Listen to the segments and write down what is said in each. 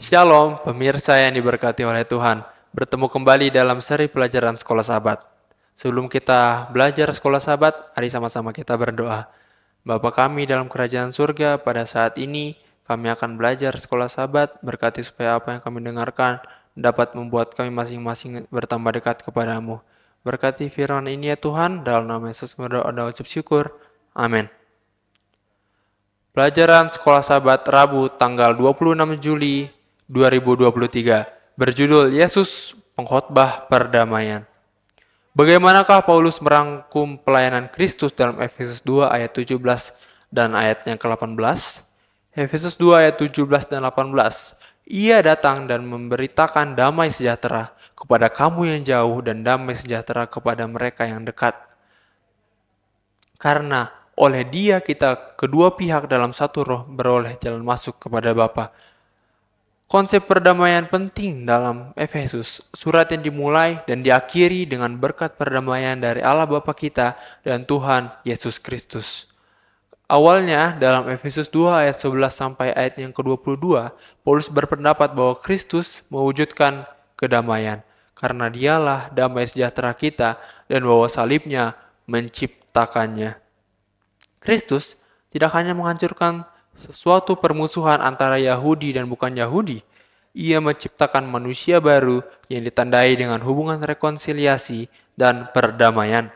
Shalom, pemirsa yang diberkati oleh Tuhan. Bertemu kembali dalam seri pelajaran Sekolah Sahabat. Sebelum kita belajar Sekolah Sahabat, mari sama-sama kita berdoa. Bapa kami dalam kerajaan surga, pada saat ini kami akan belajar Sekolah Sahabat, berkati supaya apa yang kami dengarkan dapat membuat kami masing-masing bertambah dekat kepadamu. Berkati firman ini ya Tuhan, dalam nama Yesus kami berdoa dan ucap syukur. Amin. Pelajaran Sekolah Sahabat Rabu tanggal 26 Juli 2023 berjudul Yesus Pengkhotbah Perdamaian. Bagaimanakah Paulus merangkum pelayanan Kristus dalam Efesus 2 ayat 17 dan ayatnya ke-18? Efesus 2 ayat 17 dan 18. Ia datang dan memberitakan damai sejahtera kepada kamu yang jauh dan damai sejahtera kepada mereka yang dekat. Karena oleh Dia kita kedua pihak dalam satu roh beroleh jalan masuk kepada Bapa. Konsep perdamaian penting dalam Efesus. Surat yang dimulai dan diakhiri dengan berkat perdamaian dari Allah Bapa kita dan Tuhan Yesus Kristus. Awalnya dalam Efesus 2 ayat 11 sampai ayat yang ke-22, Paulus berpendapat bahwa Kristus mewujudkan kedamaian karena Dialah damai sejahtera kita dan bahwa salibnya menciptakannya. Kristus tidak hanya menghancurkan sesuatu permusuhan antara Yahudi dan bukan Yahudi. Ia menciptakan manusia baru yang ditandai dengan hubungan rekonsiliasi dan perdamaian.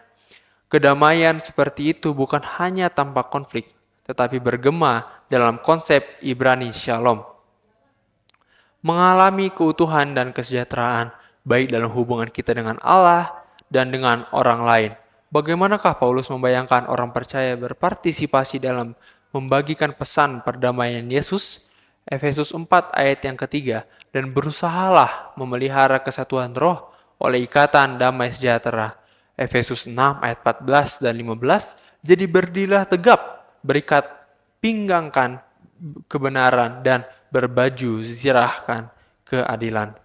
Kedamaian seperti itu bukan hanya tanpa konflik, tetapi bergema dalam konsep Ibrani Shalom. Mengalami keutuhan dan kesejahteraan, baik dalam hubungan kita dengan Allah dan dengan orang lain. Bagaimanakah Paulus membayangkan orang percaya berpartisipasi dalam membagikan pesan perdamaian Yesus? Efesus 4 ayat yang ketiga, dan berusahalah memelihara kesatuan roh oleh ikatan damai sejahtera. Efesus 6 ayat 14 dan 15, jadi berdirilah tegap, berikat pinggangkan kebenaran dan berbaju zirahkan keadilan.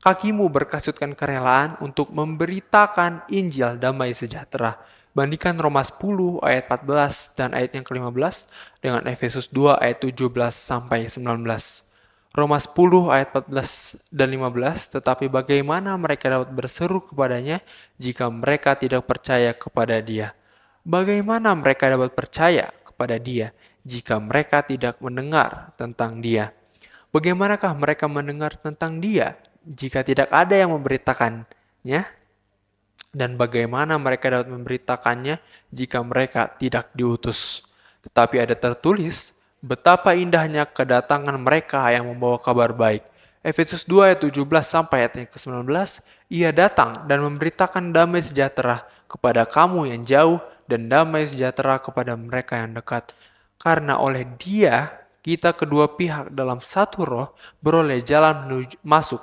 Kakimu berkasutkan kerelaan untuk memberitakan Injil damai sejahtera. Bandingkan Roma 10 ayat 14 dan ayat yang ke-15 dengan Efesus 2 ayat 17 sampai 19. Roma 10 ayat 14 dan 15, tetapi bagaimana mereka dapat berseru kepadanya jika mereka tidak percaya kepada Dia? Bagaimana mereka dapat percaya kepada Dia jika mereka tidak mendengar tentang Dia? Bagaimanakah mereka mendengar tentang Dia jika tidak ada yang memberitakannya? Dan bagaimana mereka dapat memberitakannya jika mereka tidak diutus? Tetapi ada tertulis, betapa indahnya kedatangan mereka yang membawa kabar baik. Efesus 2 ayat 17 sampai ayat ke-19, ia datang dan memberitakan damai sejahtera kepada kamu yang jauh dan damai sejahtera kepada mereka yang dekat. Karena oleh Dia, kita kedua pihak dalam satu roh beroleh jalan masuk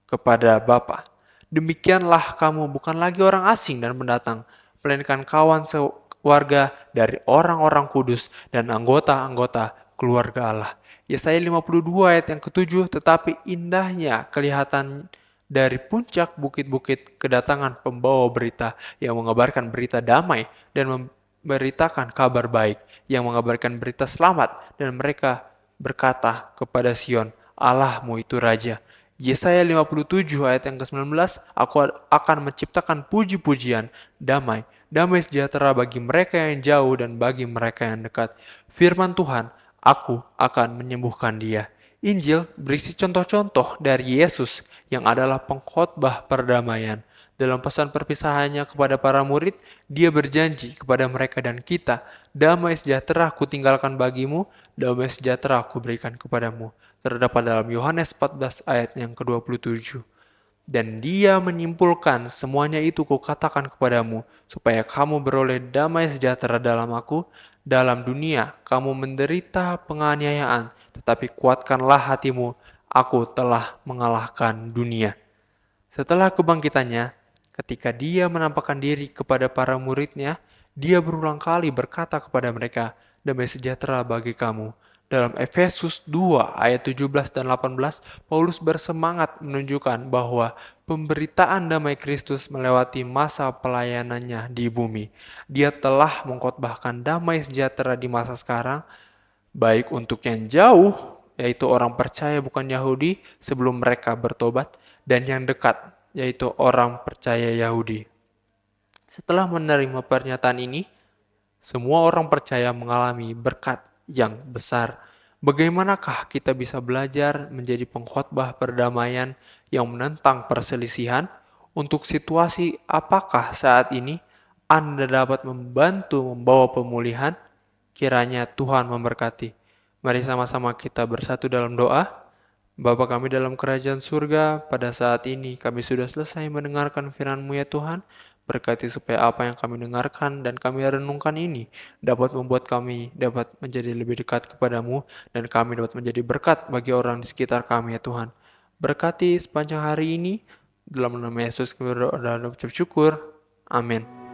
kepada Bapa. Demikianlah kamu bukan lagi orang asing dan pendatang, melainkan kawan sewarga dari orang-orang kudus dan anggota-anggota keluarga Allah. Yesaya 52 ayat yang ke-7, tetapi indahnya kelihatan dari puncak bukit-bukit kedatangan pembawa berita yang mengabarkan berita damai dan memberitakan kabar baik, yang mengabarkan berita selamat, dan mereka berkata kepada Sion, Allahmu itu Raja. Yesaya 57 ayat yang ke-19, aku akan menciptakan puji-pujian, damai sejahtera bagi mereka yang jauh dan bagi mereka yang dekat. Firman Tuhan, aku akan menyembuhkan dia. Injil berisi contoh-contoh dari Yesus yang adalah pengkhotbah perdamaian. Dalam pesan perpisahannya kepada para murid, dia berjanji kepada mereka dan kita, damai sejahtera aku tinggalkan bagimu, damai sejahtera aku berikan kepadamu. Terdapat dalam Yohanes 14 ayat yang ke-27. Dan dia menyimpulkan semuanya itu kukatakan kepadamu, supaya kamu beroleh damai sejahtera dalam aku. Dalam dunia kamu menderita penganiayaan, tetapi kuatkanlah hatimu, aku telah mengalahkan dunia. Setelah kebangkitannya, ketika dia menampakkan diri kepada para muridnya, dia berulang kali berkata kepada mereka, damai sejahtera bagi kamu. Dalam Efesus 2 ayat 17 dan 18, Paulus bersemangat menunjukkan bahwa pemberitaan damai Kristus melewati masa pelayanannya di bumi. Dia telah mengkhotbahkan damai sejahtera di masa sekarang, baik untuk yang jauh yaitu orang percaya bukan Yahudi sebelum mereka bertobat, dan yang dekat, yaitu orang percaya Yahudi. Setelah menerima pernyataan ini, semua orang percaya mengalami berkat yang besar. Bagaimanakah kita bisa belajar menjadi pengkhotbah perdamaian yang menentang perselisihan? Untuk situasi apakah saat ini Anda dapat membantu membawa pemulihan? Kiranya Tuhan memberkati. Mari sama-sama kita bersatu dalam doa. Bapa kami dalam kerajaan surga, pada saat ini kami sudah selesai mendengarkan firman-Mu ya Tuhan. Berkati supaya apa yang kami dengarkan dan kami renungkan ini dapat membuat kami dapat menjadi lebih dekat kepadamu dan kami dapat menjadi berkat bagi orang di sekitar kami ya Tuhan. Berkati sepanjang hari ini, dalam nama Yesus kami berdoa dan ucap syukur. Amin.